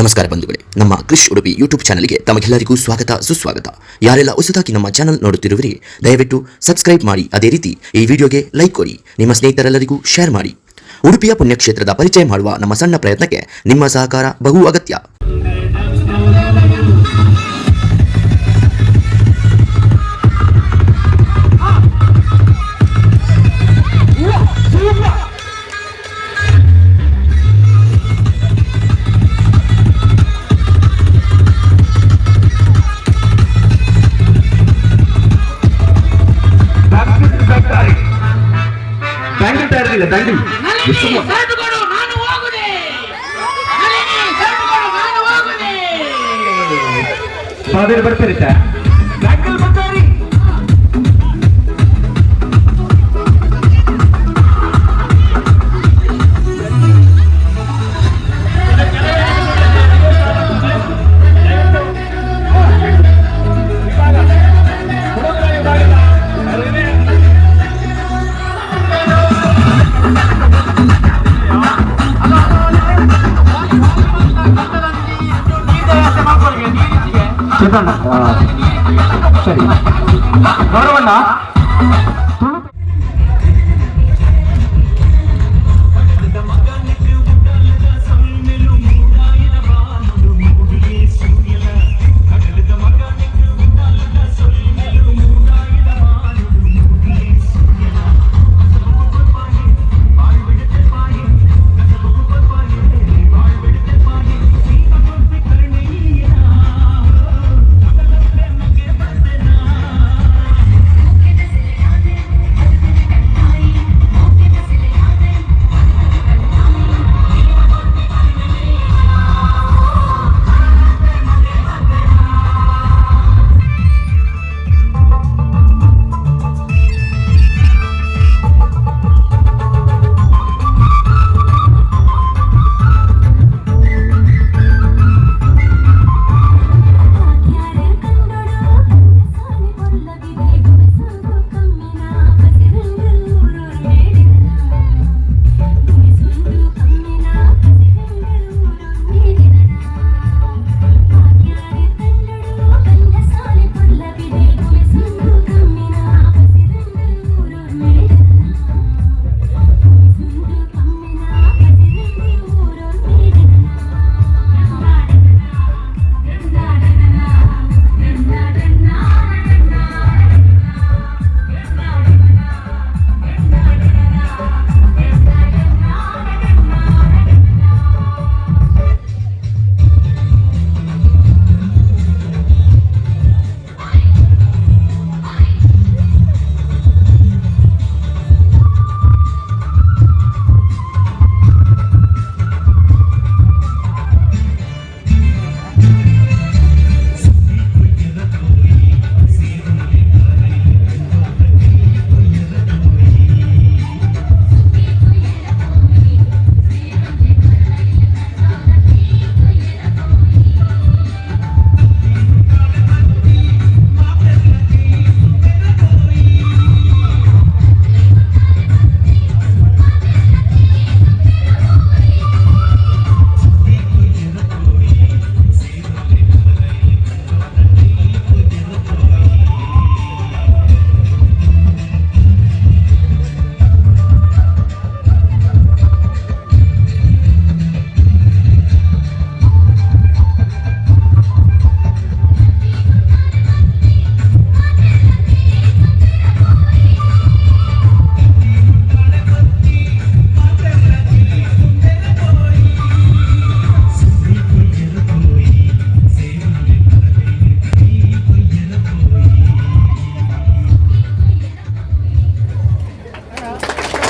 ನಮಸ್ಕಾರ ಬಂಧುಗಳೇ, ನಮ್ಮ ಕ್ರಿಶ್ ಉಡುಪಿ ಯೂಟ್ಯೂಬ್ ಚಾನಲ್ಗೆ ತಮಗೆಲ್ಲರಿಗೂ ಸ್ವಾಗತ ಸುಸ್ವಾಗತ. ಯಾರೆಲ್ಲ ಹೊಸದಾಗಿ ನಮ್ಮ ಚಾನಲ್ ನೋಡುತ್ತಿರುವಿರಿ ದಯವಿಟ್ಟು ಸಬ್ಸ್ಕ್ರೈಬ್ ಮಾಡಿ, ಅದೇ ರೀತಿ ಈ ವಿಡಿಯೋಗೆ ಲೈಕ್ ಕೊಡಿ, ನಿಮ್ಮ ಸ್ನೇಹಿತರೆಲ್ಲರಿಗೂ ಶೇರ್ ಮಾಡಿ. ಉಡುಪಿಯ ಪುಣ್ಯಕ್ಷೇತ್ರದ ಪರಿಚಯ ಮಾಡುವ ನಮ್ಮ ಸಣ್ಣ ಪ್ರಯತ್ನಕ್ಕೆ ನಿಮ್ಮ ಸಹಕಾರ ಬಹು ಅಗತ್ಯ. ಬರ್ತಾರೆ ಸರಿ ಗೌರವಣ್ಣ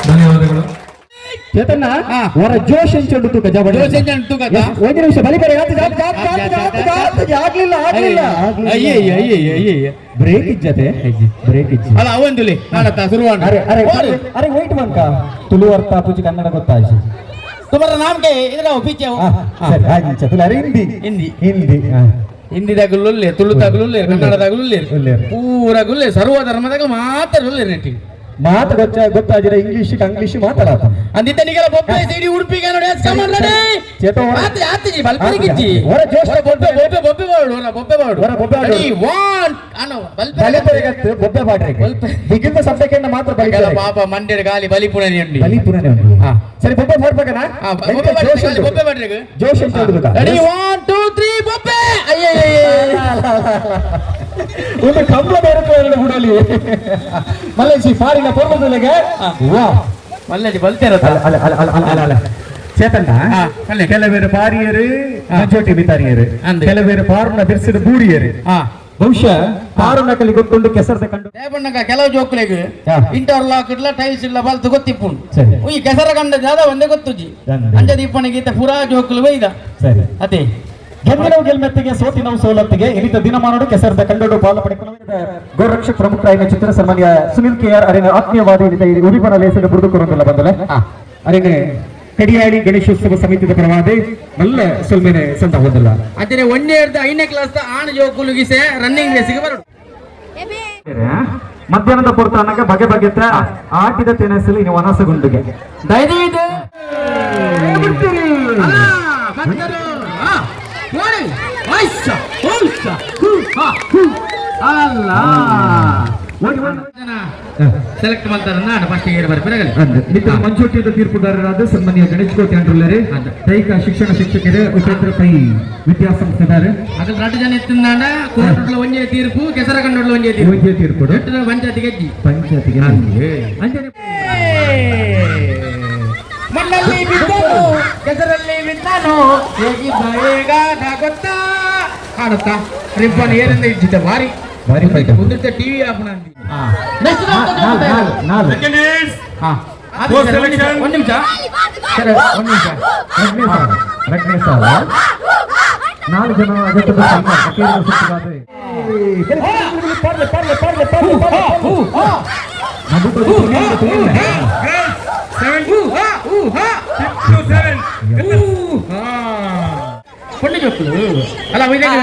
ಧನ್ಯವಾದಗಳು. ಚೇತನ್ನ ಅವರ ಜೋಶ್ ಎಂಚು ತೂಕ ಒಂದು ನಿಮಿಷ ಬಲಿ ಬೇರೆ ಬ್ರೇಕ್ ಇಜ್ಜತೆ ಬ್ರೇಕ್ ಇಜ್ಜಿ ಅಲ್ಲ ಅವಂದುಲಿ ನಾಡತ್ತ ಶುರುವಾಣ ಅರೆ ವೈಟ್ ಬಂಕ ತುಳು ಅರ್ಥ ಪೂಜೆ ಕನ್ನಡ ಗೊತ್ತಾಯ್ತು तुम्हारा नाम क्या है इधर आओ पीछे आओ हिंदी हिंदी हिंदी हिंदी ತುಳು ಕನ್ನಡ ಪೂರ ಗುಲ್ಲೆ ಸರ್ವ ಧರ್ಮದಾಗ ಮಾತ್ರ ಗುಲ್ಲೆ ನೆಟ್ಟಿ ಮಾತು ಗೊತ್ತಾಗಿರ ಇಂಗ್ಲಿಷ್ ಮಾತಾಡತ್ತ ಅಂದಿದ್ದ ನಿಗಲ ಬೊಬ್ಬೆ ಸಿಡಿ ಉಡುಪಿಗೆ ನೋಡಿ ಕಮಾನ್ ರೆಡಿ ಚೇತೋ ಆತಿ ಆತಿ ಬಲ್ಪರಿ ಗಿಚ್ಚಿ ಹೊರ ಜೋಶ್ ಬೊಬ್ಬೆ ಬಾಡು ಹೊರ ಬೊಬ್ಬೆ ರೆಡಿ 1 ಅನ್ನು ಬಲಿಪರಿಗತ್ತು ಬೊಬ್ಬೆ ಬಾಡ್ರೆ ಬಿಗಿಂದ ಶಬ್ದಕ್ಕೆ ಮಾತ್ರ ಬಲಿಪರಿ ಪಾಪ ಮಂಡ್ಯದ ಗಾಲಿ ಬಲಿಪುಣನೆ ಉಂಡಿ ಬಲಿಪುಣನೆ ಉಂಟು ಬೊಬ್ಬೆ ಬಾಡ್ಬೇಕನಾ ಬೊಬ್ಬೆ ಬಾಡ್ರೆ ಜೋಶ್ ಅಂತ ಹೇಳುದು ರೆಡಿ 1 2 3 ಬೊಬ್ಬೆ ಅಯ್ಯಯ್ಯ ಒಂದು ಕಂಬಳ ಬರುತ್ತೆ ಎರಡು ಹುಡಲಿ ಮಲೇಶಿ ಫಾರಿನ ಪರ್ವತದೊಳಗೆ ವಾ ಮಲ್ಲೇಜಿ ಬಲ್ತಿರತ್ತ ಅಲ್ಲ ಚೇತನ್ನ ಕೆಲವೇರು ಪಾರಿಯರು ಮಂಚೋಟಿ ಬಿತಾರಿಯರು ಕೆಲವೇರು ಪಾರುನ ಬಿರ್ಸಿದ ಬೂಡಿಯರು ಬಹುಶಃ ಪಾರು ನಕಲಿ ಗೊತ್ತುಂಡು ಕೆಸರದ ಕಂಡು ದೇವಣ್ಣಗ ಕೆಲವು ಜೋಕ್ಲೆಗ್ ಇಂಟರ್ಲಾಕ್ ಇಲ್ಲ ಟೈಲ್ಸ್ ಇಲ್ಲ ಬಲ್ತು ಗೊತ್ತಿಪ್ಪುಂಡು ಸರಿ ಈ ಕೆಸರ ಕಂಡ ಜಾದ ಒಂದೇ ಗೊತ್ತುಜಿ ಅಂಜ ದೀಪನಿಗೆ ಪುರಾ ಜೋಕ್ಲು ಬೈದ ಸರಿ ಅದೇ ಗೆದ್ದಿನವು ಗೆಲ್ಮೆತ್ತಿಗೆ ಸೋತಿನವು ಸೋಲತ್ತಿಗೆ ಇನಿತ ದಿನಮಾನೋಡು ಕೆಸರದ ಕಂಡೋಡು ಪಾಲ ಪಡೆಕೊಂಡು ಗೋರಕ್ಷಕ ಪ್ರಮುಖರಾಯಿನ ಚಿತ್ರ ಸನ್ಮಾನ್ಯ ಸುನಿಲ್ ಕೆಆರ್ ಅರಿನ ಆತ್ಮೀಯವಾದ ಉದಿಪನ ಲೇಸಲು ಬುಡುಕುರಂದಿಲ್ಲ ಬಂದಲೆ ಅರಿನ ಕಡಿಯಾಳಿ ಗಣೇಶೋತ್ಸವ ಸಮಿತಿಯ ಪರವಾದ ನಲ್ಲ ಸೊಲ್ಮೇನೆ ಸಂತ ಹೋದಲ್ಲ ಅದೇ 1ನೇ ಕ್ಲಾಸ್ ಆಣ ಜೋಕುಲುಗಿಸೆ ರನ್ನಿಂಗ್ ರೇಸಿಗೆ ಬರೋದು ಮಧ್ಯಾಹ್ನದ ಪುರತಾನಕ ಬಗೆ ಬಗೆತ ಆಟಿದ ತೆನಸಲು ಇನ್ನು ವನಸಗುಂಡುಗೆ ದಯವಿಟ್ಟು ಅಲ್ಲ ಸೆಲೆಕ್ಟ್ ಮಾಡ್ತಾರ ಫಸ್ಟ್ ಬರ್ತಾರೆ ಮಂಚೋಟಿಯ ತೀರ್ಪುಗಾರರಾದ ಸನ್ಮಾನ್ಯ ಗಣೇಶ್ ಕೋಟಿ ಅಂಡ್ರುಲ್ಲರೇ ದೈಹಿಕ ಶಿಕ್ಷಣ ಶಿಕ್ಷಕರೇ ಉಪೇಂದ್ರ ಪೈ ವಿದ್ಯಾಸಂಸ್ಥೆದಾರೆ ಅದ್ರ 2 ಜನ ಎತ್ತಿಂದಾಂಡ ಕೋರ್ಟ್ ಒಂಜೆ ತೀರ್ಪು ಕೆಸರ ಕಂಡೋಡ್ಲ ಒಂಜೆ ತೀರ್ಪು ಪಂಚಾಯತಿ ಗೆಜ್ಜಿ ಪಂಚಾಯತಿಗೆ ಮಣ್ಣಲ್ಲಿ ಬಿದ್ದನು ಕೆಸರಲ್ಲಿ ಬಿದ್ದಾನು ಹೇಗಿದ್ದ ಗೊತ್ತಾ ಕಾಣುತ್ತಾ ರಿಬ್ಬನ್ ಏರಿಂದ ಇದ್ದಿದ್ದ ಭಾರಿ ಫೈಟ್ ಮುಂದಿರ್ತ ಟಿವಿ ಆಪಣ ಒಂದ್ ನಿಮಿಷ ನಾಲ್ಕು ಜನ ಪೊಣ್ಣು ಜೋಕ್ಲು ಅಲ್ಲ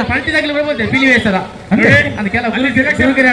ಪಲ್ಟಿದಾಗಲಿ ಬರ್ಬೋದೆ ಪಿಲಿ ವೇಸರ ಅಂತ ಕೆಲ ಗುರುಗಿರ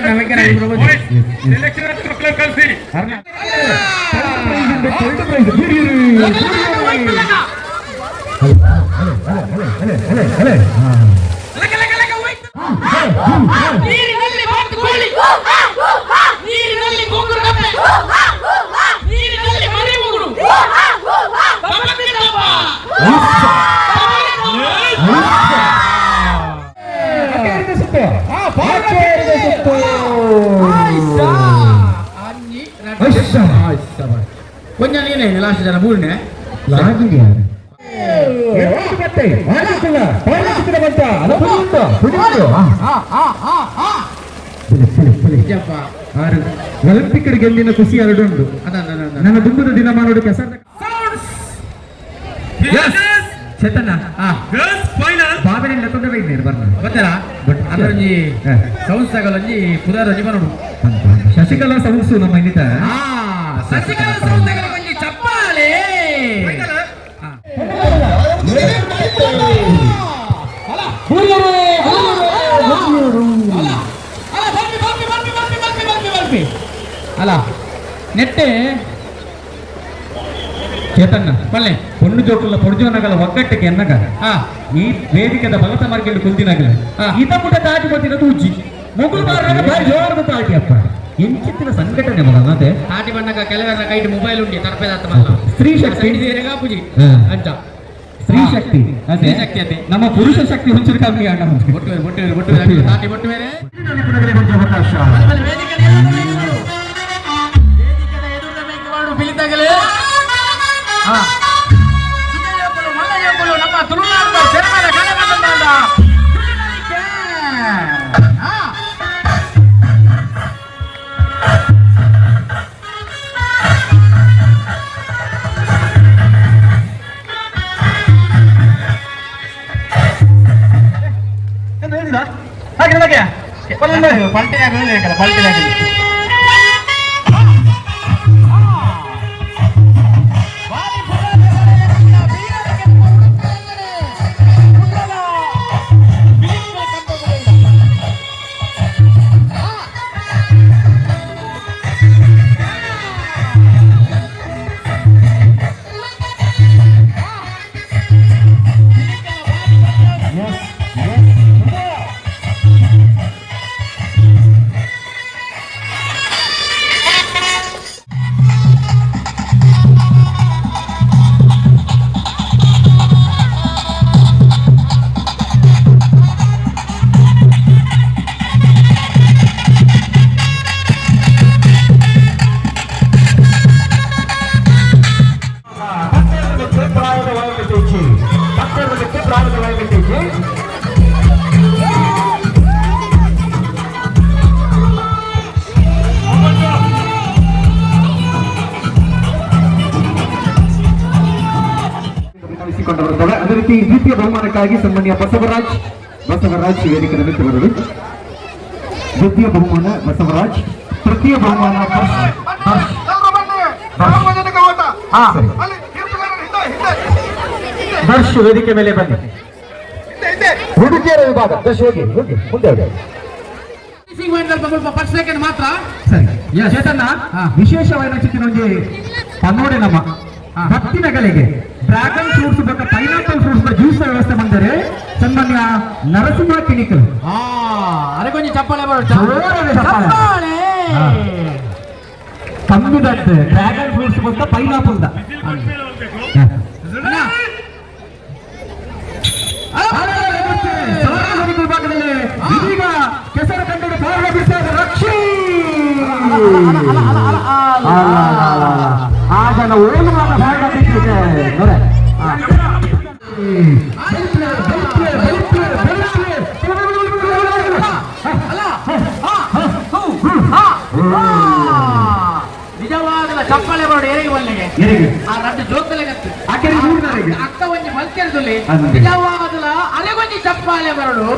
ಕೊಂಚ ನೀನೇ ಲಾಸ್ಟ್ ಜನ ಮೂರನೇ ಒಲಿಂಪಿಕ್ ಗೆಲ್ಲಿನ ಖುಷಿ ಎರಡುಂಟು ನನ್ನ ದುಂಬದ ದಿನಮಾನೋಡು ಕೆಸರದ ಚೇತನ ಬಾಬೆನಿಂದ ತೊಂದರೆ ಇದ್ದೀರಿ ಗೊತ್ತಲ್ಲ ಅದರೊಂಜಿ ಸಂಸ್ಥೆಗಳೊಂಜಿ ಪುದಾರೊಂಜಿ ಬರೋಡು ಶಶಿಕಲಾ ಸಂಸ್ಥು ನಮ್ಮ ಇನ್ನಿತ ಶಶಿಕಲಾ ಸಂಸ್ಥೆಗಳ ಒಂಜಿ ಚಪ್ಪಾಳೆ ಅಲ್ಲ ನೆಟ್ಟೆ ಚೇತನ್ನ ಬಲ್ಲೆ ಪೊಣ್ಣು ಜೋಕುಲ ಪೊಡ್ಜೋನಗಲ ಒಗ್ಗಟ್ಟಿಗೆ ಎನ್ನಗ ಈ ವೇದಿಕೆದ ಬಲತ ಮಾರ್ಕೆಟ್ ಕುಂತಿನಗಲ ಈತ ಮುಟ ತಾಟಿ ಬತ್ತಿನ ತೂಜಿ ಮೊಗುಲು ಮಾರಾಗ ಬಾರಿ ಜೋರದ ತಾಟಿ ಅಪ್ಪ ಎಂಚಿತ್ತಿನ ಸಂಘಟನೆ ಮಗ ಮತ್ತೆ ತಾಟಿ ಬಣ್ಣಗ ಕೆಲವರ ಕೈಟ್ ಮೊಬೈಲ್ ಉಂಡಿ ತರಪೇದಾತ ಮಲ್ಲ ಸ್ತ್ರೀ ಶಕ್ತಿ ಸೇರೆಗಾ ಪೂಜಿ ಅಂಚ ಸ್ತ್ರೀ ಶಕ್ತಿ ಸ್ತ್ರೀ ಶಕ್ತಿ ಅದೇ ನಮ್ಮ ಪುರುಷ ಶಕ್ತಿ ಹುಂಚರು ಕಮ್ಮಿ ಅಣ್ಣ ಬೊಟ್ಟು ತಾಟಿ ಬೊಟ್ಟು ಬೇರೆ ಅವಕಾಶ ವೇದಿಕೆದ ಎದುರು ಬೇಕು ಮಾಡು ಬಿಲಿತಾಗಲೇ ನಮ್ಮ ತುಳುನಾಡಿನ ಸೆರಮನೆ ಕಲೆ ಬಂದ ಪಲ್ಟಿನಾಗ ಪಲ್ಟಿನಾಗ ವೇದಿಕೆ. ಗಮನಿಸಿಕೊಂಡವರುತ್ತಾರೆ. ಅದೇ ರೀತಿ ದ್ವಿತೀಯ ಬಹುಮಾನಕ್ಕಾಗಿ ಸನ್ಮಾನ್ಯ ಬಸವರಾಜ್ ವೇದಿಕೆ ನಮಗೆ ಬರಲು. ದ್ವಿತೀಯ ಬಹುಮಾನ ಬಸವರಾಜ್, ತೃತೀಯ ಬಹುಮಾನ ದರ್ಶ್ ವೇದಿಕೆ ಮೇಲೆ ಬನ್ನಿ. ಹುಡುಗಿಯರ ವಿಭಾಗ ದರ್ಶ್ ಹೋಗಿ ಮುಂದೆ ಹೋಗಿ. ಫಸ್ಟ್ ಸೆಕೆಂಡ್ ಮಾತ್ರ ಸರಿ ಚೇತನ್ನ ವಿಶೇಷವಾದ ಚಿತ್ರನೊಂದಿ ಪನ್ನೋಡೆ ನಮ್ಮ ಭಕ್ತಿನ ಕಲೆಗೆ ಡ್ರ್ಯಾಗನ್ ಫ್ರೂಟ್ಸ್ ಬೇಕಾ ಪೈನಾಪಲ್ ಫ್ರೂಟ್ಸ್ ಜ್ಯೂಸ್ ವ್ಯವಸ್ಥೆ ಬಂದರೆ ಸನ್ಮಾನ್ಯ ನರಸಿಂಹ ಕಿಣಿಕಲ್ ಅರೆ ಕೊಂಚ ಚಪ್ಪಾಳೆ ತಮ್ಮಿದಂತೆ ಡ್ರ್ಯಾಗನ್ ಫ್ರೂಟ್ಸ್ ಬೇಕಾ ಪೈನಾಪಲ್ ವಿಭಾಗದಲ್ಲಿ ಇದೀಗ ಕೆಸರ ಕಂಡು ಪಾರ್ವ ಬಿಡ್ತಾರೆ ರಕ್ಷಿ ಆಗ ಓಲುವಾಗ ಭಾಗ ಬಿಟ್ಟಿದೆ ನೋಡ ನಿಜವಾದ ಚಪ್ಪಾಳೆ ಬರೋಡು ಏರಿಗೆ ಬಲ್ಲಿಗೆ ಆ ರಡ್ಡು ಜೋಕಲೆಗತ್ತು ಅಕ್ಕ ಒಂಜಿ ಮಲ್ಕೆರದಲ್ಲಿ ನಿಜವಾದ ಅಲೆಗೊಂಜಿ ಚಪ್ಪಾಳೆ ಬರೋಡು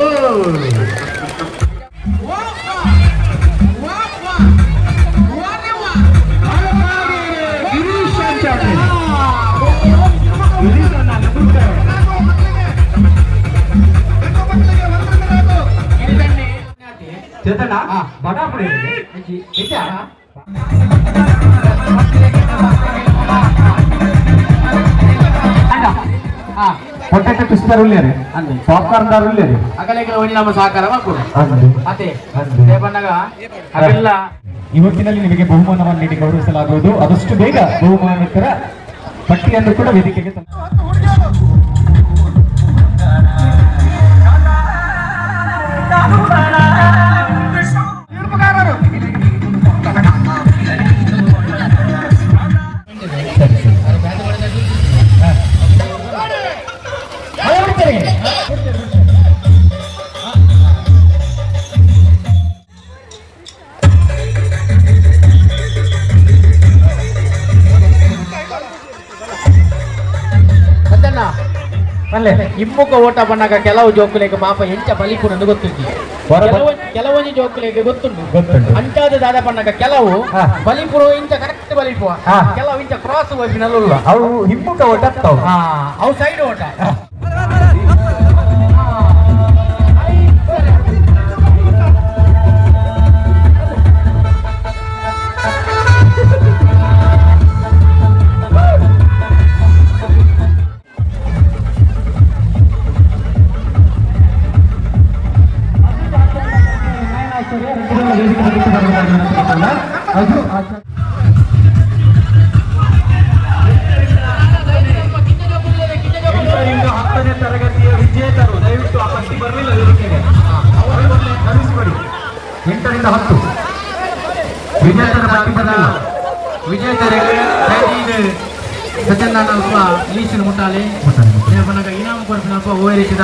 ಚೇತನ ಬಡಾಪುಡಿ పొటాటో పిస్తారు లేరు పాప్కార్న్ దారు లేరు ಅಗಲಿಗೆ ಒಂದು ನಮ್ಮ ಸಹಕಾರ ಮಾಡ್ಕೊಡು ಅದೇ ರೇಪಣ್ಣಗ ಅವೆಲ್ಲ ಇವತ್ತಿನಲ್ಲಿ ನಿಮಗೆ ಬಹುಮಾನವನ್ನು ನೀಡಿ ಗೌರವಿಸಲಾಗುವುದು. ಆದಷ್ಟು ಬೇಗ ಬಹುಮಾನಿತರ ಪಟ್ಟಿಯನ್ನು ಕೂಡ ವೇದಿಕೆಗೆ ಇಮ್ಮುಖ ಓಟ ಬಂದಾಗ ಕೆಲವು ಜೋಕುಲೆಗೆ ಪಾಪ ಎಂಚ ಬಲಿಪುರನ್ನು ಗೊತ್ತುಂಟು ಕೆಲವೊಂದು ಜೋಕುಲೆಗೆ ಗೊತ್ತುಂಟು ಅಂಚಾದ ದಾದ ಬಂದಾಗ ಕೆಲವು ಬಲಿಪುರ ಇಂಚ ಕರೆಕ್ಟ್ ಬಲಿಪುವ ಕೆಲವು ಇಂಚ ಕ್ರಾಸ್ ಹೋಗಿನಲ್ಲ ಅವು ಹಿಮ್ಮುಖ ಓಟ ಅವು ಸೈಡ್ ಓಟ ತರಗತಿಯ ವಿಜೇತರು ದಯವಿಟ್ಟು ಆ ಪಟ್ಟಿ ಬರಲಿಲ್ಲ ವೇದಿಕೆಗೆ ಕಳಿಸಿಕೊಡಿ. 8 ರಿಂದ 10 ವಿಜೇತರ ಪಟ್ಟಿ ಬರಲಿಲ್ಲ. ವಿಜೇತರಿಗೆ ಸಜ್ಜನ ಅಲ್ಪ ಲೀಸಿನ ಮುಟ್ಟಾಲಿ ರೇಪನಗ ಇನಾಮ ಕೊಡ್ತೀನಪ್ಪ ಓರಿಸಿದ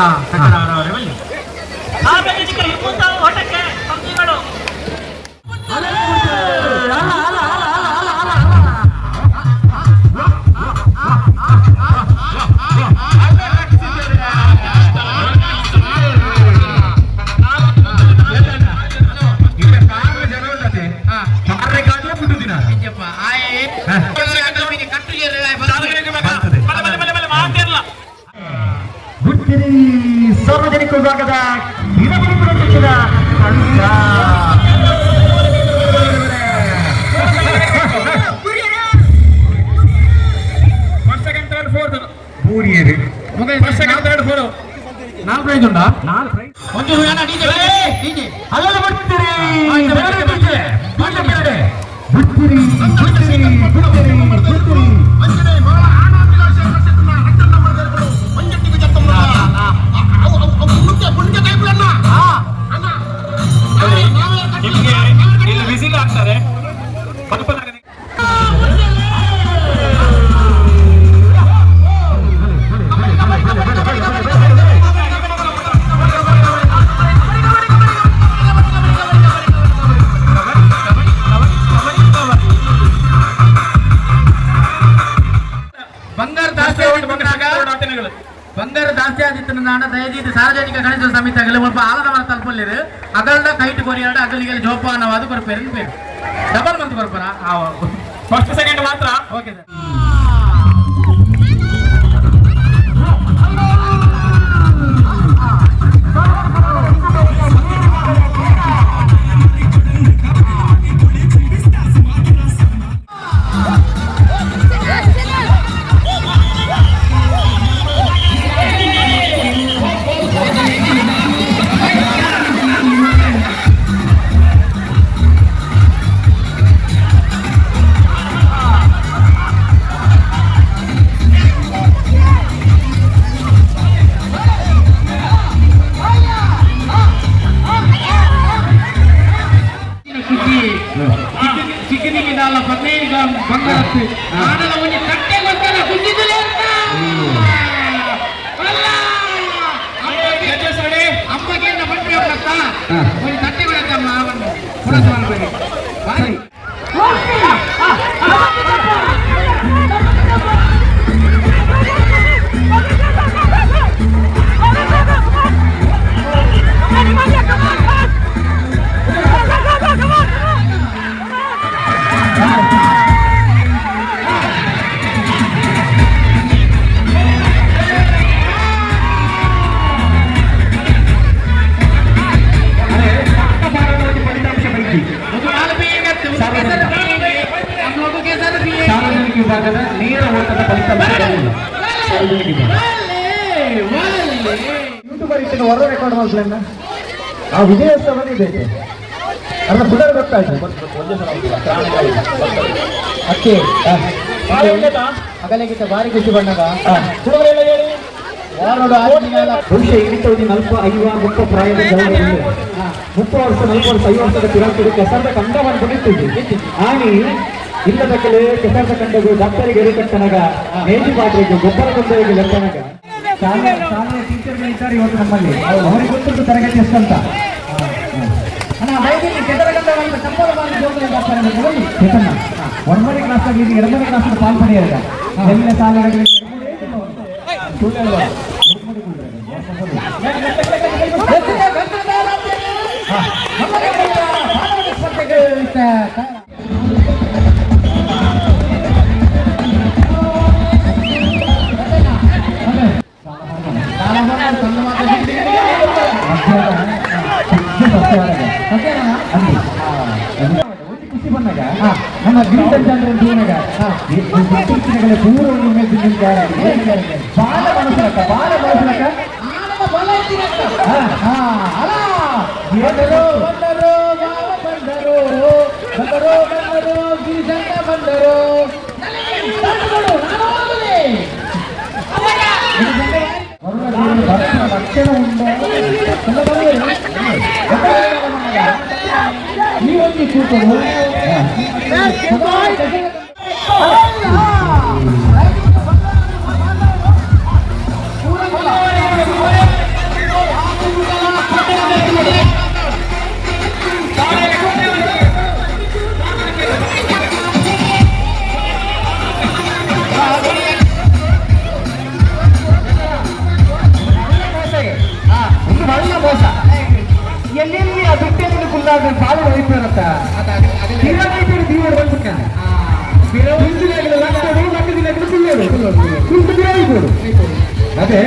ಸಾರ್ವಜನಿಕ ವಿಭಾಗದ ನಾಲ್ಕು ಪ್ರೈಸ್ ಉಂಟಾ ಒಂದು ವಿಸಿಲ್ ಆಗ್ತಾರೆ ಸಾರ್ವಜನಿಕ ಗಣೇಶ ಸಮಿತಿಯಾಗಲಿ ಒಬ್ಬ ಆಲದ ಮರ ತಲುಪಲ್ಲಿರು ಅಗಲ್ದ ಕೈಟ್ ಕೊರಿಯಾಡ ಅಗಲಿಗೆ ಜೋಪಾನವಾದ ಕೊರಪೇರು ಬೇರು ಡಬಲ್ ಮಂತ್ ಕೊರಪರ ಫಸ್ಟ್ ಸೆಕೆಂಡ್ ಮಾತ್ರ ಓಕೆ ಸರ್ ಚಿಕ್ಕನಿಗೆ ನಾಲ 15 ಗ್ರಾಮ್ ಬಂಗಾರತ್ತು ಆಡಲ ಒಂದು ಕಟ್ಟೆ ಗೊತ್ತಲ್ಲ ಕುಂದಿದ್ದಿಲ್ಲ ಅಲ್ಲ ಅಮ್ಮಗೆ ಬಂದ್ರೆ ಗೊತ್ತಾ ಒಂದು ಕಟ್ಟೆ ಕೊಡತ್ತಮ್ಮ ಅವನು ಪುರಸ ಮಾಡಬೇಡಿ ಬಾರಿ ಸಾರ್ವಜನಿಕ ವಿಭಾಗದ ನೇರ ಓಟದ ಫಲಿತಾಂಶ ಯೂಟ್ಯೂಬರ್ ಇಟ್ಟಿನ ಹೊರ ರೆಕಾರ್ಡ್ ಮಾಡ್ಲನ್ನ ಆ ವಿಜಯೋತ್ಸವನೇ ಬೇಕು ಅಲ್ಲ ಬುಡರ್ ಗೊತ್ತಾಯ್ತು ಅಕ್ಕೆ ಅಗಲಿಗಿಂತ ಭಾರಿ ಖುಷಿ ಬಂದಾಗ ಬಹುಶಃ ಇಳಿತವಧಿ 45 ಪ್ರಾಯದ 30 ವರ್ಷ 40 ವರ್ಷ 5 ವರ್ಷದ ಪಿರಾಮಿಡ್ ಕೆಸರದ ಕಂಡವನ್ನು ಬಿಡುತ್ತಿದ್ದೆ ಆನಿ ಇಲ್ಲದ ಕಲೆ ಕೆಸರದ ಕಂಡಗೂ ಡಾಕ್ಟರಿಗೆ ಎರಿಕಟ್ಟನಗ ಮೇಜು ಪಾತ್ರೆಗೆ ಗೊಬ್ಬರ ಕೊಂಡರಿಗೆ ಲೆಕ್ಕನಗ ಶಾಲೆಯ ಟೀಚರ್ಗಳು ಇದ್ದಾರೆ ಇವತ್ತು ನಮ್ಮಲ್ಲಿ ಅವರಿಗೆ ಗೊತ್ತಿದ್ದು ತರಗತಿ ಎಷ್ಟಂತ ಒಂದನೇ ಕ್ಲಾಸ್ ಆಗಿ ಎರಡನೇ ಕ್ಲಾಸ್ ಪಾಲ್ಪಡೆಯಾಗ ಎಲ್ಲ ಶಾಲೆಗಳಿಗೆ ಖುಷಿ ಬಂದಾಗ ನಮ್ಮ ಗಿರಿಜಂದ್ರೆ ಜೀವನಗ ಪೂರ್ವ ಬಾಲ ಮನಸ್ಸಲಕ್ಕ ಗಿರಿಜಂಗ ಬಂದರು ಲಕ್ಷಣ ಉಂಟು ಈ ಒಂದು ಕೂಟವು ಎಲ್ಲೆಲ್ಲಿ ಆ ಬಿಟ್ಟೆಂದು ಕುಂದಾದ ಪಾಲು ವಹಿಸಿರತ್ತ ಅದೇ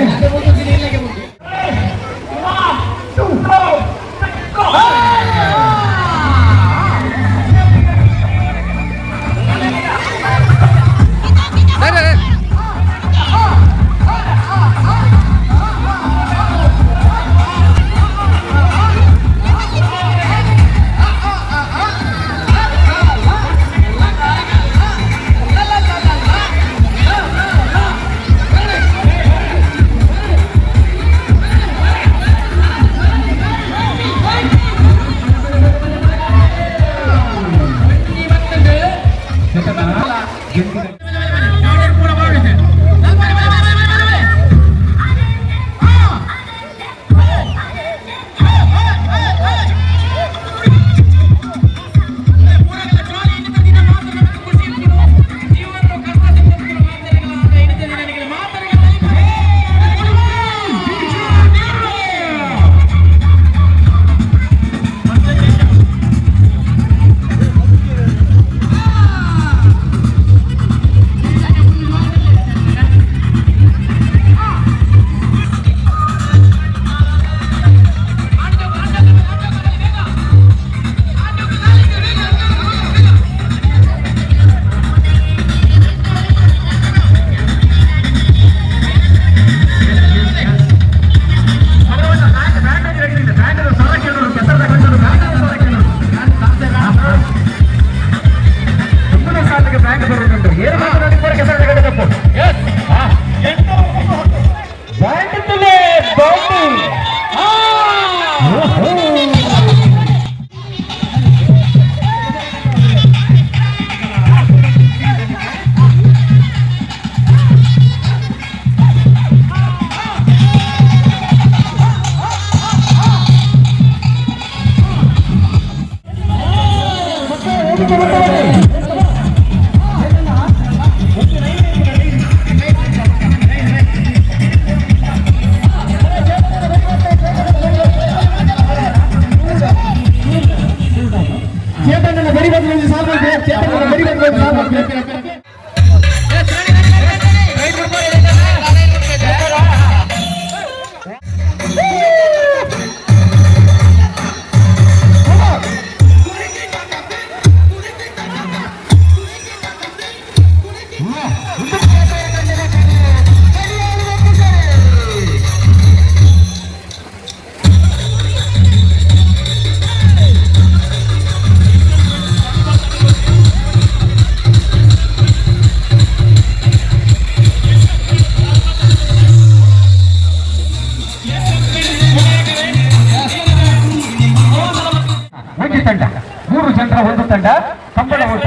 ತಂಡ ಕಂಬಳ ಓಟ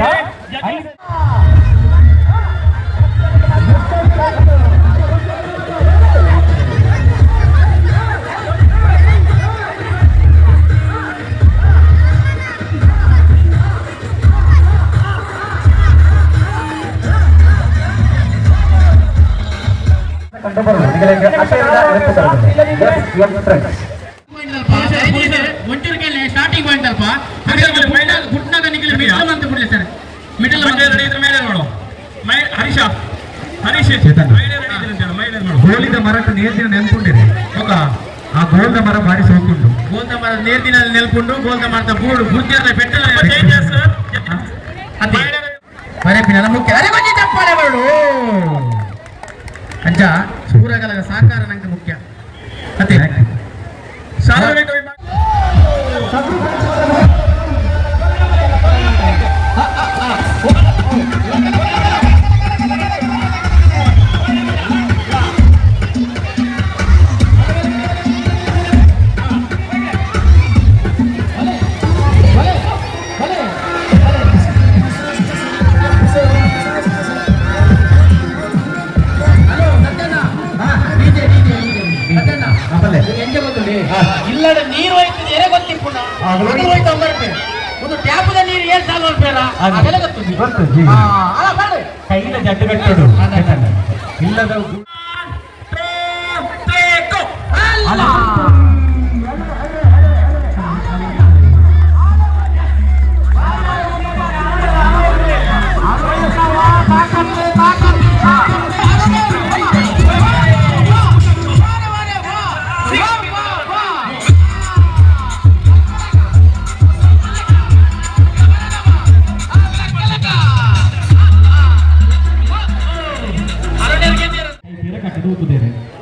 ಒಂಚೂರಿಗೆ ಸ್ಟಾರ್ಟಿಂಗ್ ಪಾಯಿಂಟ್ ಅಲ್ಪ ಗುಟ್ನಾಗ ನಿಖಿಲ್ ಮಿಡಲ್ ಅಂತ ಬಿಡ್ಲಿ ಸರ್ ಮಿಡಲ್ ಮೇಲೆ ನೋಡು ಹರೀಶ ಗೋಲಿದ ಮರಕ್ಕೆ ನೇರ್ದಿನ ನೆನ್ಕೊಂಡಿರಿ ಆ ಗೋಲ್ದ ಮರ ಬಾರಿ ಸೋಕೊಂಡು ಗೋಲ್ದ ಮರ ನೇರ್ದಿನಲ್ಲಿ ನೆಲ್ಕೊಂಡು ಗೋಲ್ದ ಮರದ ಬೂಡು ಬುದ್ಧಿಯ ಪೆಟ್ಟಲ ಮುಖ್ಯ ಅರೆ ಕೊಂಚ ಚಪ್ಪಾಳೆ ಬರಡು ಅಂಜ ಸೂರಗಲಗ ಸಾಕಾರ ನಂಗೆ ಮುಖ್ಯ ಅದೇ ಇಲ್ಲದ ನೀರು ಹೋಯ್ತದೆ ಎರೆ ಗೊತ್ತಿಪ್ಪುಣ ನೀರು ಹೋಯ್ತು ಬರ್ತೇವೆ ಒಂದು ಟ್ಯಾಪದ ನೀರು ಏನ್ ಸಾಲ ಹೋಗ್ಬೇಡ ಅದೆಲ್ಲ ಗೊತ್ತು ಕೈಲ ಜಡ್ಡು ಕಟ್ಟೋಡು ಇಲ್ಲದ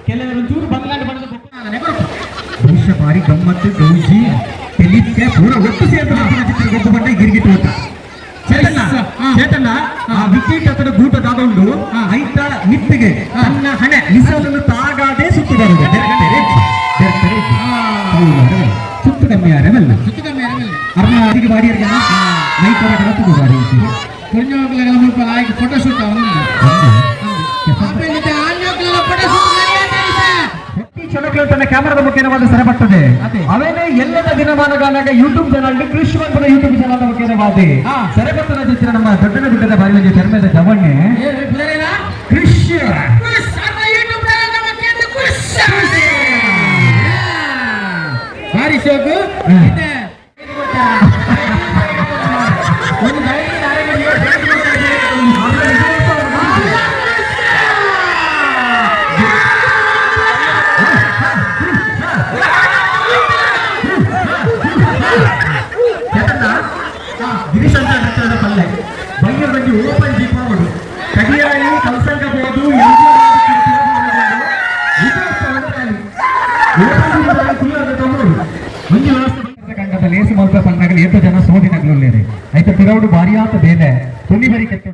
ಕೆಲವರು ಚೂರು ಬದಲಾವಣೆ ಭವಿಷ್ಯ ಭಾರಿ ಗಮ್ಮತ್ತು ಗೌಜಿ ತೆಲಿಕ್ಕೆ ಪೂರ ಒಟ್ಟು ಸೇರ್ಪಡೆ ಚಿತ್ರ ಬಂದ ಗಿರಿಗಿಟ್ಟು ಹೋದ ಚೇತನ ಆ ವಿಕೆಟ್ ಹತ್ರ ಗೂಟ ತಾಗೊಂಡು ಐತ ನಿಪ್ಪಿಗೆ ತನ್ನ ಹಣೆ ನಿಸಲನ್ನು ತಾಗಾದೆ ಸುತ್ತು ಬರುವುದು ಸುತ್ತು ಕಮ್ಮಿ ಅರವಲ್ಲ ಅರ್ಣ ಅಡಿಗೆ ಬಾಡಿಯರಿಗೆ ನೈಟ್ ಹೊರಟು ಬಾಡಿ ಫೋಟೋಶೂಟ್ ತನ್ನ ಕ್ಯಾಮರಾದ ಮುಖೇನವಾದ ಸರಪಟ್ಟದೆ ಅವೇನೇ ಎಲ್ಲದ ದಿನಮಾನಗಾನಾಗ ಯೂಟ್ಯೂಬ್ ಚಾನಲ್ ಕೃಷ್ಣವಂತನ ಯೂಟ್ಯೂಬ್ ಚಾನಲ್ ಮುಖೇನವಾದ ಸರಪಟ್ಟದ ಚಿತ್ರ ನಮ್ಮ ದೊಡ್ಡ ಗುಡ್ಡದ ಬಾರಿ ಧರ್ಮದ ಜವಣ್ಣೆ ಕೃಷ್ಣ ಭಾರಿ ಶೋಕು ಗಿರಿಶಂಕರ ಪಲ್ಲೆ ಬೈಯ ಬಂದು ಓಪನ್ ಜೀಪ್ ಮಾಡುದು ಕಡಿಯಾಗಿ ಕಲ್ಸಂಗಬಹುದು ಕಂಡದ ಲೇಸು ಮಲ್ಪ ಪಂಡಾಗಲಿ ಎಷ್ಟು ಜನ ಸೋದಿನಗಲೇ ಆಯ್ತು ತಿರೌಡು ಭಾರಿ ಆತ ಬೇಲೆ ತುನಿ ಬರಿ ಕೆತ್ತ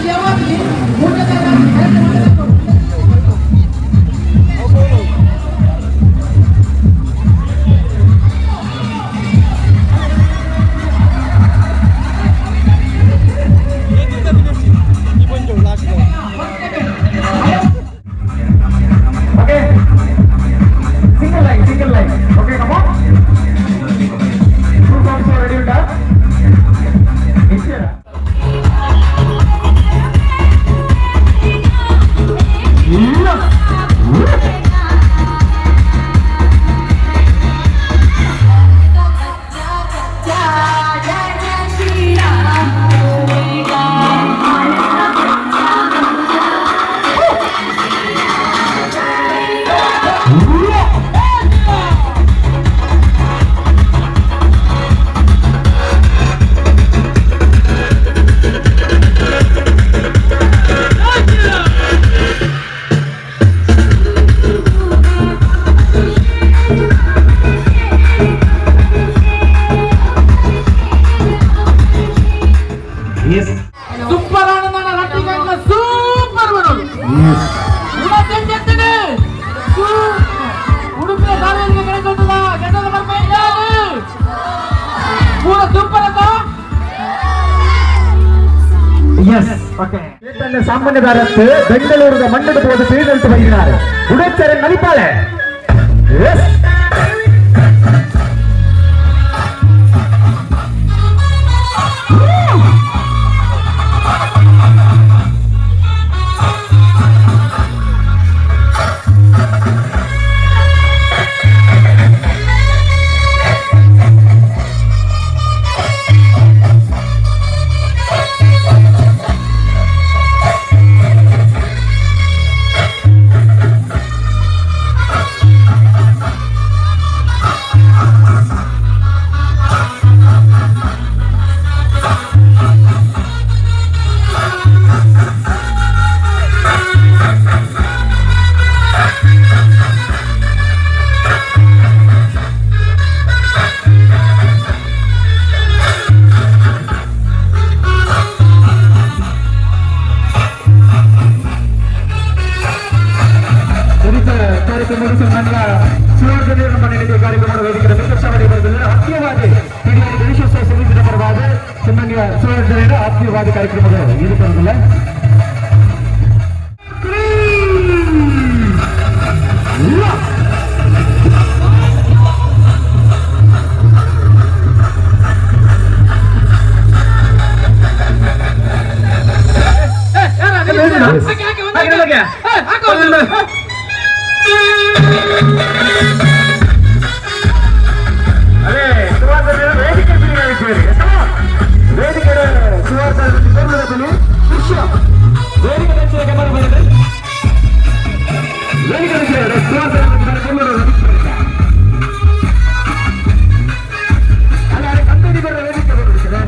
ಯಾವಾಗಲಿ ಊಟದ Okay. Single line. Okay, come on. Two counts already done. Super ಆನಂದ ರಟ್ಟಿಗಂಗ ಸೂಪರ್ ಬರೋದು ಉಡುಪಿಯ ಸಾರ್ವಜನಿಕ ಗಣೇಶೋತ್ಸವ ಗೆದ್ದಲು ಬರ್ಬೇಕು ಪೂರ ಸೂಪರ್ ಅಂತ ಸಾಮಾನ್ಯದಾರತ್ತು ಬೆಂಗಳೂರಿನ ಮಣ್ಣದ ಹೋದ ತಿಳಿದಂತೆ ಬಂದಿದ್ದಾರೆ ಉಡುಚರೆ ನಲಿಪಾಳೆ ಕಾರ್ಯಕ್ರಮದ ವೇದಿಕೆ ಆತ್ಮೀಯವಾದಿ ಗಣೇಶೋತ್ಸವ ಸಮಿತಿಯ ಪರವಾದ ಸನ್ಮಾನ್ಯ ಸುವರ್ಣರ ಆತ್ಮೀಯವಾದಿ ಕಾರ್ಯಕ್ರಮದ ಇದು ಬರೋದಿಲ್ಲ ಅದೇ ಸುವರ್ಣ ವೇದಿಕೆ ವೇದಿಕೆ ಸುವರ್ಣದಲ್ಲಿ ದೃಶ್ಯ ವೇದಿಕೆ ಗಮನ ಬಂದಿದೆ ವೇದಿಕೆ ಸುವರ್ಣ ಅಲ್ಲ ಕಂಪನಿಗಳ ವೇದಿಕೆ ಬಂದಿದೆ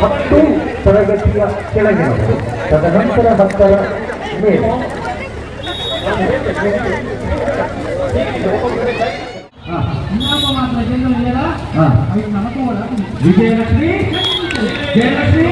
10 ತರಗತಿಯ ಕೆಳಗಿನವರು ತದನಂತರ 10ರ ಮೇಲೆ ವಿಜಯಲಕ್ಷ್ಮಿ ಜಯಲಕ್ಷ್ಮಿ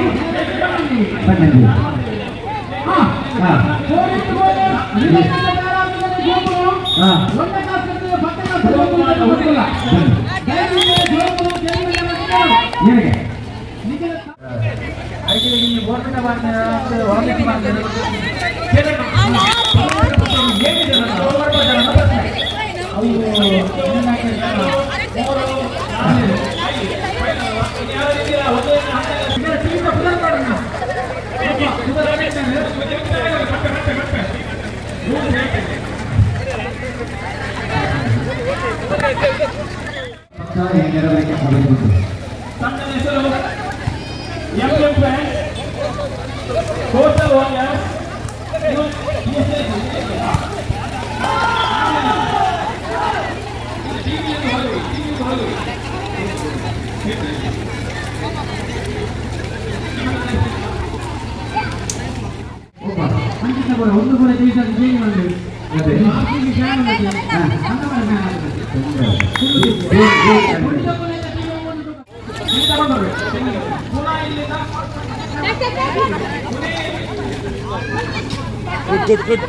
ಒಂದು ಕೂಡ good.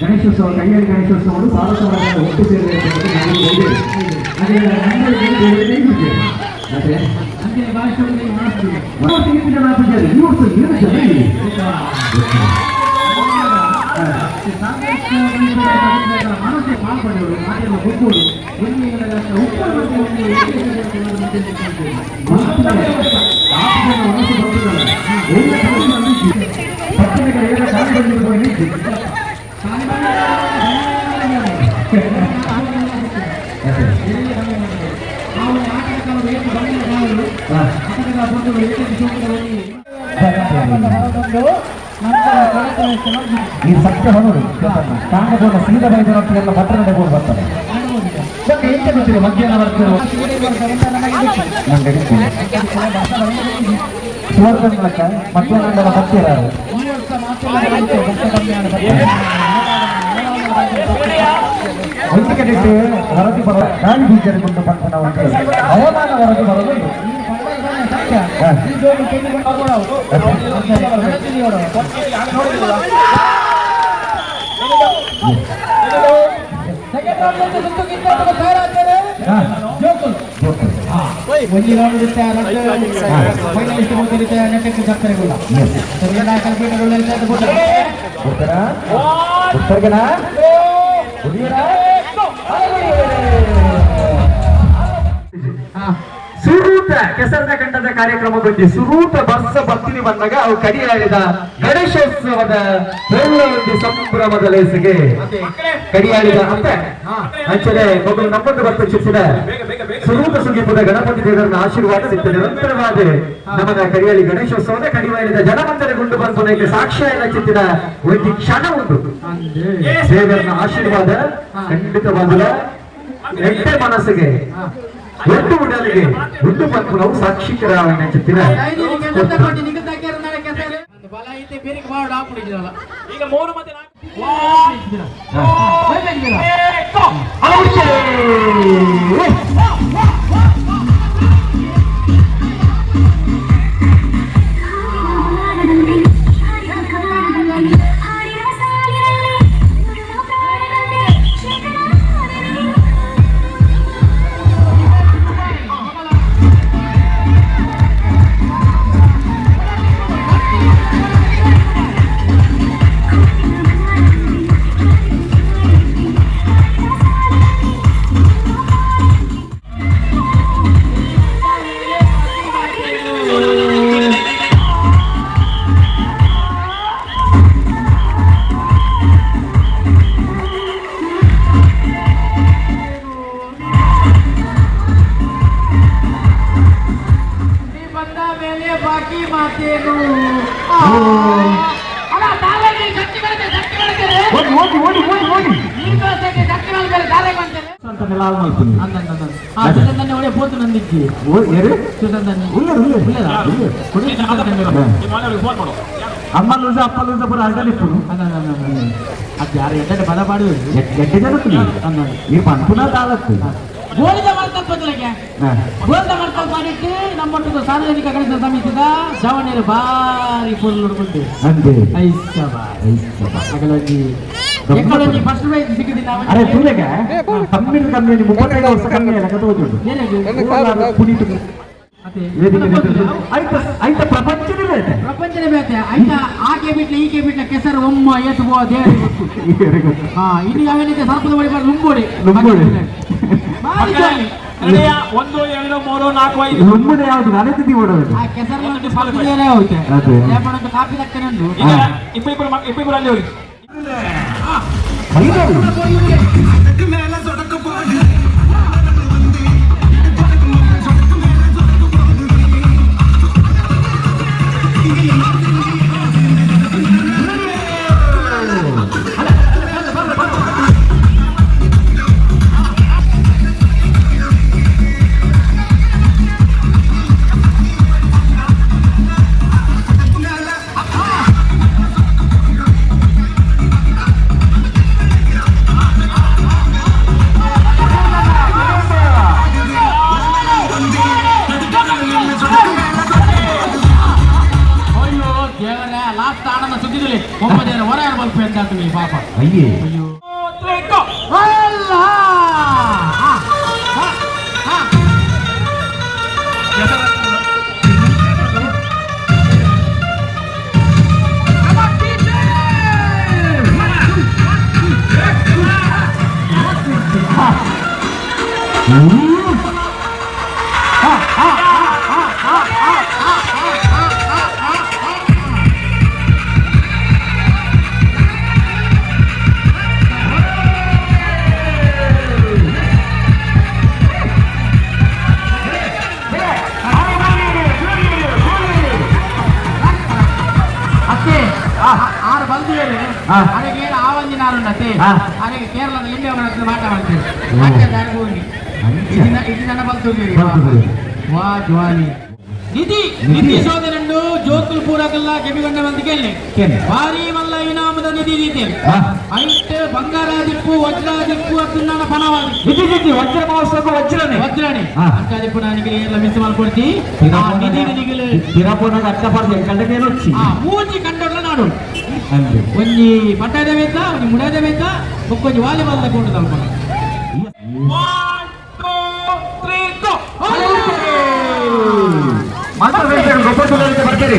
ಗಣೇಶೋತ್ಸವ ಕೈಯಲ್ಲಿ ಗಣೇಶೋತ್ಸವಗಳು ಸಾರಸವಾಗಿ ಒಟ್ಟು ಸೇರಿದೆ. ಈ ಸತ್ಯ ಹೊರಡು ಕಾಂಗಬೋದ ಸೀದಾ ಬೈದರೊಟ್ಟಿಗೆಲ್ಲ ಪತ್ರ ನಡೆಬೋದು ಬರ್ತಾರೆ. ಎಂತ ಗೊತ್ತಿದೆ ಮಧ್ಯಾಹ್ನ ಬರ್ತಿರುವ ಸುವರ್ಣ ಮೂಲಕ ಮಧ್ಯಾಹ್ನ ಬರ್ತಿರಾರು ಒಂದು ಕಡೆಗೆ ವರದಿ ಬರೋ ಗಾಳಿ ಬೀಜರಿಗೊಂಡು ಬಂದ ಹವಾಮಾನ ವರದಿ ಬರೋದು ಸುರೂತ ಕೆಸರದ ಕಂಠದ ಕಾರ್ಯಕ್ರಮ ಬಂದು ಸುರೂತ ಬಸ್ಸ ಬರ್ತೀನಿ ಬಂದಾಗ ಅವು ಕಡಿಯಾಡಿದ ಗಣೇಶೋತ್ಸವದ ಒಂದು ಸಂಭ್ರಮದ ಲೇಸಿಗೆ ಕಡಿಯಾಡಿದ ಅಂತ ಅಂಚನೆ ಮಗಳು ನಮ್ಮನ್ನು ಬರ್ತ ಚಿತ್ತಿದ ಸುರೂತ ಸುಗೀಪದ ಗಣಪತಿ ದೇವರನ್ನ ಆಶೀರ್ವಾದ ಸಿಗ್ತದೆ. ನಿರಂತರವಾದ ನಮ್ಮದ ಕಡಿಯಾಳಿ ಗಣೇಶೋತ್ಸವದ ಕಡಿವಾಡಿದ ಜನಮಂದಿರಗೊಂಡು ಬಂದು ಸಾಕ್ಷ್ಯ ಚಿತ್ತಿದ ಒಂದು ಕ್ಷಣ ಉಂಟು. ದೇವರನ್ನ ಆಶೀರ್ವಾದ ಖಂಡಿತವಾದ ಎಂಟೆ ಮನಸ್ಸಿಗೆ ಒಟ್ಟು ಉಡಲಿಗೆ ಉಂಟು ಬಂದು ನಾವು ಸಾಕ್ಷಿಕರಾವನ್ನ ಚಿತ್ತಿರ ಈಗ 3 ಮತ್ತೆ 4 ಲಾಲ್ ಮಲ್ಪುನಿ ಸುಸಂದನ್ನೇ ಒಳ್ಳೆ ಪೋತು ನಂದಿಕ್ಕಿ ಸುಸಂದನ್ನೇ ಅಮ್ಮ ಲೂಸ ಅಪ್ಪ ಲೂಸ ಪುರ ಅಡ್ಡಲಿಪ್ಪು ಅದು ಯಾರು ಎಡ್ಡೆ ಬಲ ಪಾಡು ಎಡ್ಡೆ ಜನಕ್ಕೆ ಈ ಪಂಪುನ ತಾಲೂಕು ಗೋಳಿದ ಮಾಡ್ತಪ್ಪದಕ್ಕೆ ಗೋಳಿದ ಮಾಡ್ತಪ್ಪ ನಮ್ಮೊಟ್ಟಿಗೆ ಸಾರ್ವಜನಿಕ ಗಣೇಶ ಸಮಿತಿದ ಶ್ರವಣರು ಬಾರಿ ಫುಲ್ ನೋಡ್ಕೊಂಡು ಅಂದೆ ಅಗಲೊಂಜಿ ಎಕ್ಕಲೊಂಜಿ ಫಸ್ಟ್ ಪ್ರೈಸ್ ಸಿಕ್ಕಿದಿಲ್ಲ ಅರೆ ತುಲೆಗ ಕಮ್ಮಿ 35 ವರ್ಷ ಕಮ್ಮಿ ಅಲ್ಲ ಕಥೆ ಕುಣಿತು ಆಯ್ತ ಪ್ರಪಂಚದ ಬೇತೆ ಆಯ್ತ ಆಕೆ ಬಿಟ್ಲೆ ಕೆಸರು ಒಮ್ಮ ಏತು ಬೋ ದೇವರಿಗೆ ಗೊತ್ತು ಹಾ ಇದು ಯಾವೇನಿದೆ ಸರ್ಪದ ಬಳಿ ಬಾರ ಲುಂಬೋಡಿ ಬಾರಿ ಜಾಲಿ 1 2 3 4 5 ಲುಂಬೋಡಿ ಯಾವುದು ನಾನೇ ಓಡೋದು ಆ ಕೆಸರು ಪಕ್ಕದೇನೆ ಹೋಯ್ತೆ ಲೇಪಣದ ಕಾಪಿ ತಕ್ಕನಂದು ಇಬ್ಬರು ಅಲ್ಲಿ ಹೋಗಿ ಪಾಪ ಅಯ್ಯೇ ಅಲ್ಲ ಆರು ಬಂದಿದ್ದಾರೆ ಅದಕ್ಕೆ ಏನು ಆವಂದಿನಾರುಂಡತೆ ಅದಕ್ಕೆ ಕೇರಳದ ಎಣ್ಣೆ ಮಾತಾಡ್ತೇವೆ ಇದು ನನ್ನ ಬಂತು ವಾ ಜ್ವಾಲಿ ನಿಧಿ ಸೋದರನ್ನು ಜೋಕುಲ್ಪುರಕಲ್ಲ ಗೆಬಿಗೊಂಡ ಬಂದು ಕೇಳಿ ಭಾರಿ ಮಲ್ಲ ಇನಾಮದ ನಿಧಿ ರೀತಿ ಐಟ್ ಬಂಗಾರ ದಿಪ್ಪು ವಜ್ರ ದಿಪ್ಪು ಅದು ನನ್ನ ಪಣವಾದಿ ವಜ್ರ ಮಹೋತ್ಸವ ವಜ್ರನೇ ಅಂಕ ದಿಪ್ಪು ನನಗೆ ಎಲ್ಲ ಮಿಸ್ ಮಾಡ್ಕೊಡ್ತಿ ನಿಧಿ ನಿಧಿಗಳು ತಿರಪುರದ ಅಕ್ಕಪರ್ದೆ ಕಂಡನೇನು వచ్చి ಮೂಜಿ ಕಂಡೋಡ್ಲ ನಾಡು ಒಂಜಿ ಪಟ್ಟದ ಬೇತ ಒಂಜಿ ಮುಡದ ಬೇತ ಒಕ್ಕೊಂಜಿ ವಾಲಿಬಾಲ್ ತಗೊಂಡು ತಲ್ಪಣ 1 2 3 ಗೋ ಮಾತ್ರ ಗೊಬ್ಬರ ಬರ್ತೀರಿ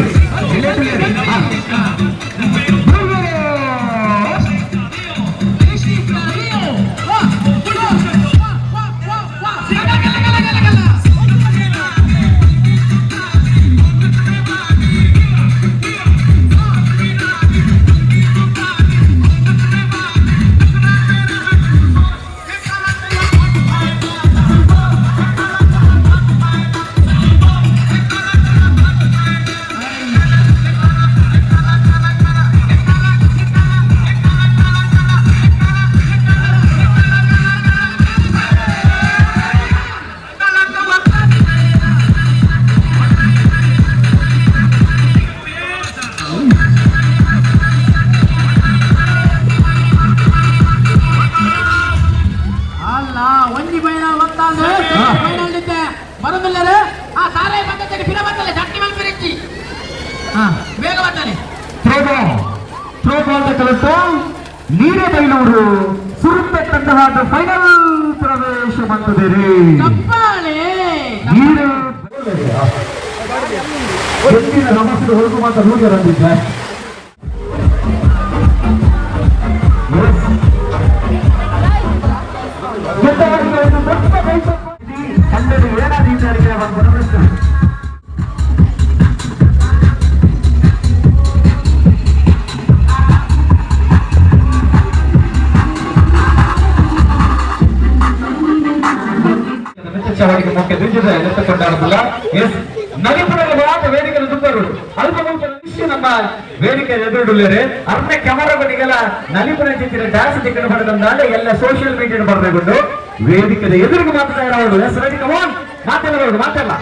ಬರುದಿಲ್ಲರೆ ಆ ಸಾರೈ ಬಂದಕ್ಕೆ ಫಿರ ಬರ್ತಲೆ ಚಟ್ನಿ ಮಾಡಿ ಫಿರಿಚ್ಚಿ ಬೇಗ ಬರ್ತಾನೆ ಥ್ರೋಬಾಲ್ ಕಲಿತ ನೀರೇ ಬೈಲೂರು ಸುರುಪೆಟ್ಟಂತಹ ಫೈನಲ್ ಪ್ರವೇಶ ಬಂದಿದೆ ನೀರು ನಮಸ್ತೆ ಹೊರಗು ಮಾತ್ರ ರೂಢಿ ಬಂದಿದ್ದೆ ಮುಖ್ಯ ದ್ವಿತೀಯ ಎತ್ತುಕೊಂಡಾಡುತ್ತಿಲ್ಲ ನಲಿಪುರದ ವೇದಿಕೆ ದುಬ್ಬರು ಅಲ್ಪ ಮುಂಚೆ ನಮ್ಮ ವೇದಿಕೆ ಎದುರುಳ್ಳರೆ ಅರ್ಧ ಕ್ಯಾಮರಾ ಬದಿಗೆಲ್ಲ ನಲಿಪುರ ಚಿತ್ರ ಡ್ಯಾನ್ಸ್ ಟಿಕೆಟ್ ಪಡೆದಂದಾಂಡ ಎಲ್ಲ ಸೋಷಿಯಲ್ ಮೀಡಿಯಾ ಬರಬೇಕು ವೇದಿಕೆಯ ಎದುರಿಗೆ ಮಾತ್ರ ಇರೋದು ಹೆಸರು ಕಮಾನ್ ಮಾತೆಲ್ಲ ಮಾತೆಲ್ಲ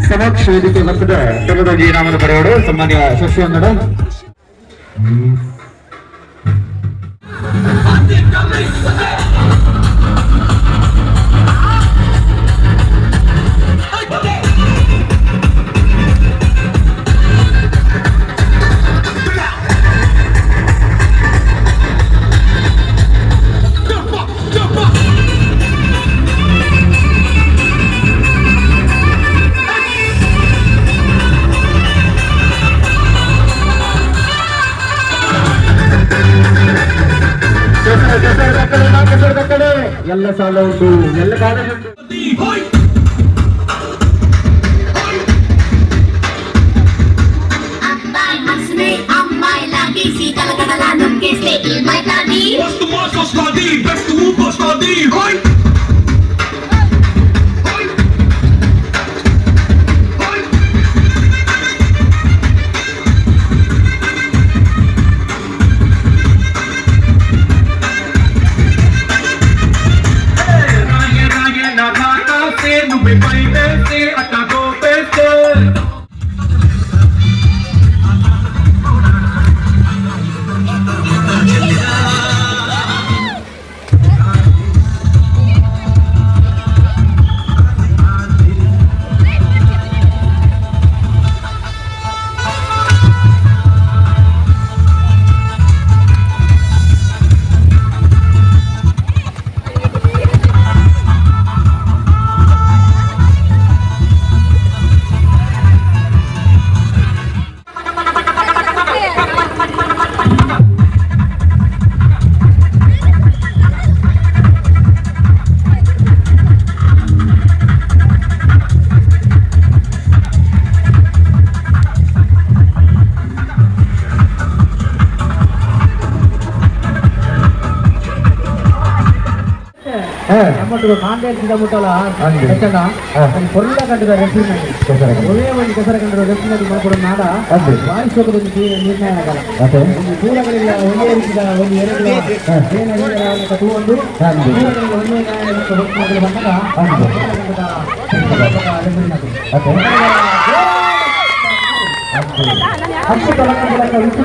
ಸಮಕ್ಷ ವೇದಿಕೆ ಬರ್ತದೆ ತೆಲುಗಿ ನಾಮದ ಪಡೆಯೋಡು ಸಾಮಾನ್ಯ ಶಶಿಯನ್ನಡ ಎಲ್ಲ ಸಾಲ ಉಂಟು ಎಲ್ಲ ಕಾಲೇಜ್ ಉಂಟು ಕಾಂಗ್ರೆಸ್ ಮುಟ್ಟಲ್ಲ పొల్ల కంటుగా రెఫ్రినది ఒరే ಒಂದು ಕೆಸರ ಕಂಡುವ రెಫ್ರಿನದಿ ಮಾಡ್ಕೊಡೋ ನಾಡ ವಾಯಿಸೋದು ನಿರ್ಣಯ ಆಗಲ್ಲ ದೂರಗಳಿಲ್ಲ ಒಂದೇ ರೀತಿಯ ಒಂದು ಎರಡು ಏನಾಗಿದೆ ತೂ ಒಂದು ಒಂದೇ ನ್ಯಾಯ ಬಂದಾಗ ಹತ್ತು ತಲಕ ವಿಶ್ವ